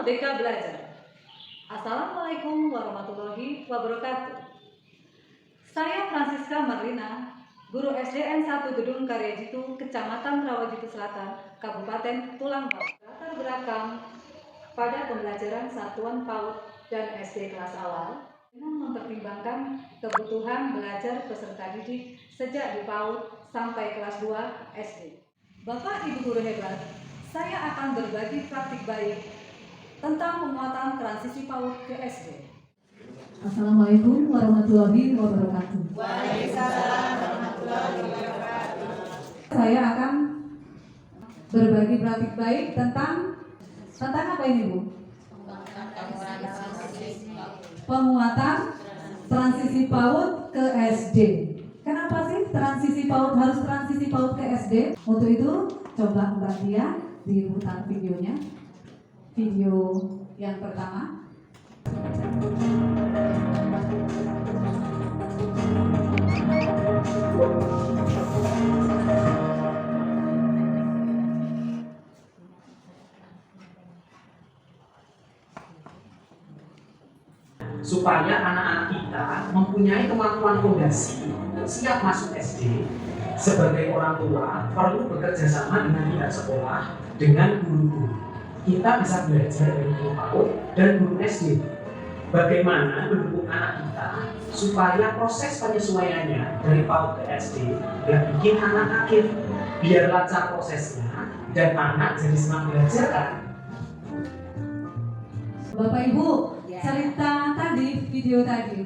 Merdeka Belajar. Assalamualaikum warahmatullahi wabarakatuh. Saya Francisca Marlina, guru SDN 1 Gedung Karyajitu, Kecamatan Rawajitu Selatan, Kabupaten Tulang Bawang. Latar belakang pada pembelajaran satuan PAUD dan SD kelas awal dengan mempertimbangkan kebutuhan belajar peserta didik sejak di PAUD sampai kelas 2 SD. Bapak Ibu guru hebat, saya akan berbagi praktik baik tentang penguatan transisi PAUD ke SD. Assalamualaikum warahmatullahi wabarakatuh. Waalaikumsalam warahmatullahi wabarakatuh. Saya akan berbagi praktik baik tentang apa ini, Bu? Penguatan transisi PAUD ke SD. Kenapa sih transisi PAUD harus transisi PAUD ke SD? Untuk itu coba Mbak Dia diputar videonya. Video yang pertama. Supaya anak-anak kita mempunyai kemampuan fondasi siap masuk SD, sebagai orang tua perlu bekerja sama dengan pihak sekolah, dengan guru-guru. Kita bisa belajar dari guru PAUD dan guru SD. Bagaimana mendukung anak kita supaya proses penyesuaiannya dari PAUD ke SD gak bikin anak kaget, biar lancar prosesnya dan anak jadi semangat belajar kan? Bapak Ibu, cerita tadi, video tadi,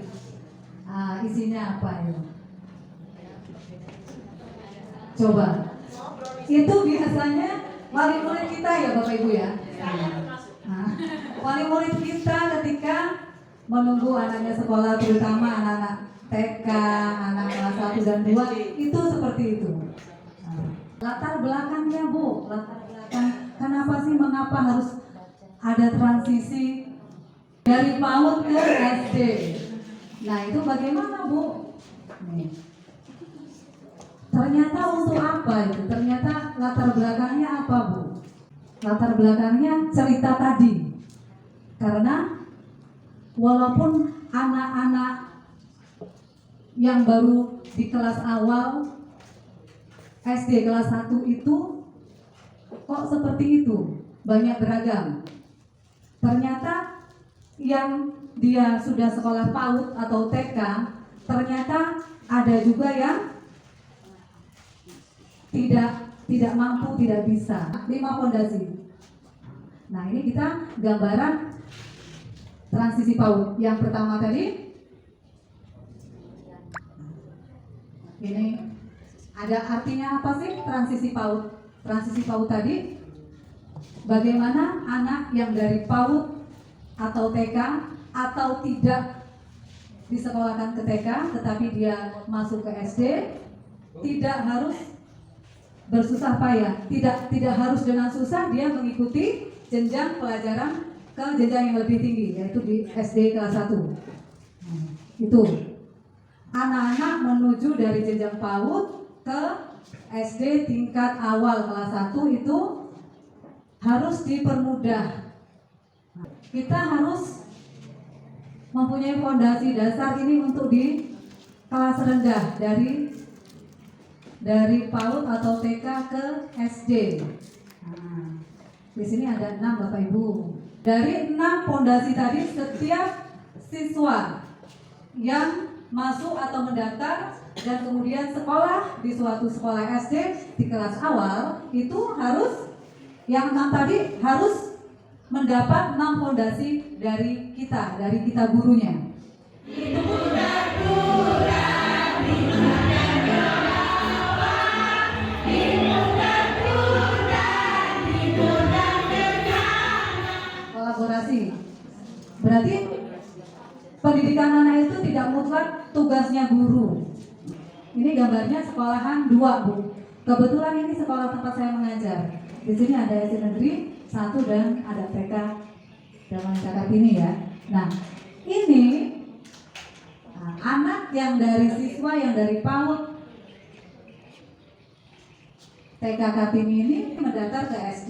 isinya apa ya? Coba, itu biasanya wali murid kita ya Bapak Ibu ya? Wali murid kita ketika menunggu anaknya sekolah, terutama anak-anak TK, anak kelas 1 dan 2, itu seperti itu. Latar belakangnya Bu, latar belakang kenapa sih, mengapa harus ada transisi dari PAUD ke SD? Nah itu bagaimana Bu? Nih. Ternyata untuk apa itu? Ternyata latar belakangnya apa Bu? Latar belakangnya cerita tadi. Karena walaupun anak-anak yang baru di kelas awal SD kelas 1 itu kok seperti itu, banyak beragam. Ternyata yang dia sudah sekolah PAUD atau TK, ternyata ada juga yang tidak mampu, tidak bisa. 5 fondasi. Nah ini kita gambaran transisi PAUD. Yang pertama tadi, ini ada artinya apa sih transisi PAUD? Transisi PAUD tadi, bagaimana anak yang dari PAUD atau TK atau tidak disekolahkan ke TK tetapi dia masuk ke SD, tidak harus bersusah payah, tidak harus dengan susah dia mengikuti jenjang pelajaran ke jenjang yang lebih tinggi, yaitu di SD kelas 1. Itu anak-anak menuju dari jenjang PAUD ke SD tingkat awal kelas 1 itu harus dipermudah. Kita harus mempunyai fondasi dasar ini untuk di kelas rendah, dari PAUD atau TK ke SD. Nah, di sini ada 6 Bapak Ibu. Dari 6 fondasi tadi, setiap siswa yang masuk atau mendaftar dan kemudian sekolah di suatu sekolah SD di kelas awal itu harus, yang 6 tadi harus mendapat 6 fondasi dari kita gurunya. Kolaborasi. Berarti pendidikan anak itu tidak mutlak tugasnya guru. Ini gambarnya sekolahan 2 Bu. Kebetulan ini sekolah tempat saya mengajar. Di sini ada SD negeri 1 dan ada TK Zaman Kartini ya. Nah, ini anak yang dari siswa yang dari PAUD TK Kartini ini mendaftar ke SD.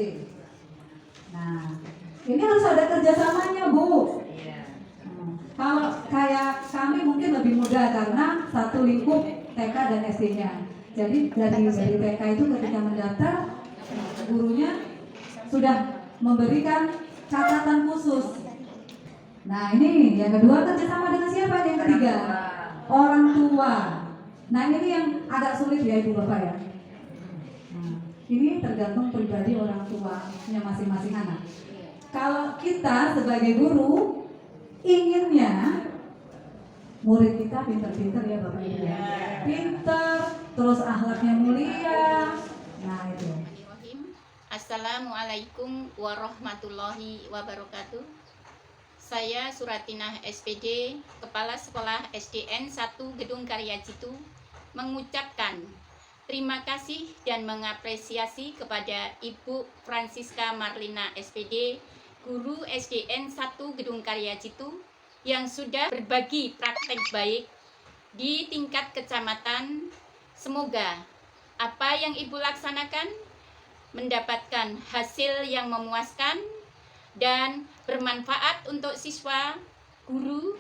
Nah, Ini harus ada kerjasamanya, Bu. Iya. Kalau kayak kami mungkin lebih mudah karena satu lingkup TK dan SD-nya. Jadi dari TK itu ketika mendaftar, gurunya sudah memberikan catatan khusus. Nah ini yang kedua, kerjasama dengan siapa? Yang ketiga, orang tua. Nah ini yang agak sulit ya Ibu Bapak ya. Ini tergantung pribadi orang tuanya masing-masing anak. Kalau kita sebagai guru inginnya murid kita pinter-pinter ya Bapak Ibu ya. Pinter, terus akhlaknya mulia. Nah itu. Assalamualaikum warahmatullahi wabarakatuh. Saya Suratinah SPD, Kepala Sekolah SDN 1 Gedung Karya Jitu, mengucapkan terima kasih dan mengapresiasi kepada Ibu Francisca Marlina SPD, Guru SDN 1 Gedung Karya Jitu, yang sudah berbagi praktek baik di tingkat kecamatan. Semoga apa yang Ibu laksanakan mendapatkan hasil yang memuaskan dan bermanfaat untuk siswa, guru,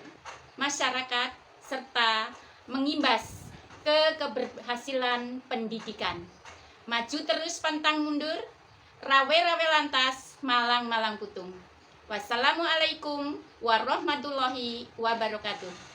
masyarakat, serta mengimbas ke keberhasilan pendidikan. Maju terus pantang mundur, rawe-rawe lantas, malang-malang putung. Wassalamualaikum warahmatullahi wabarakatuh.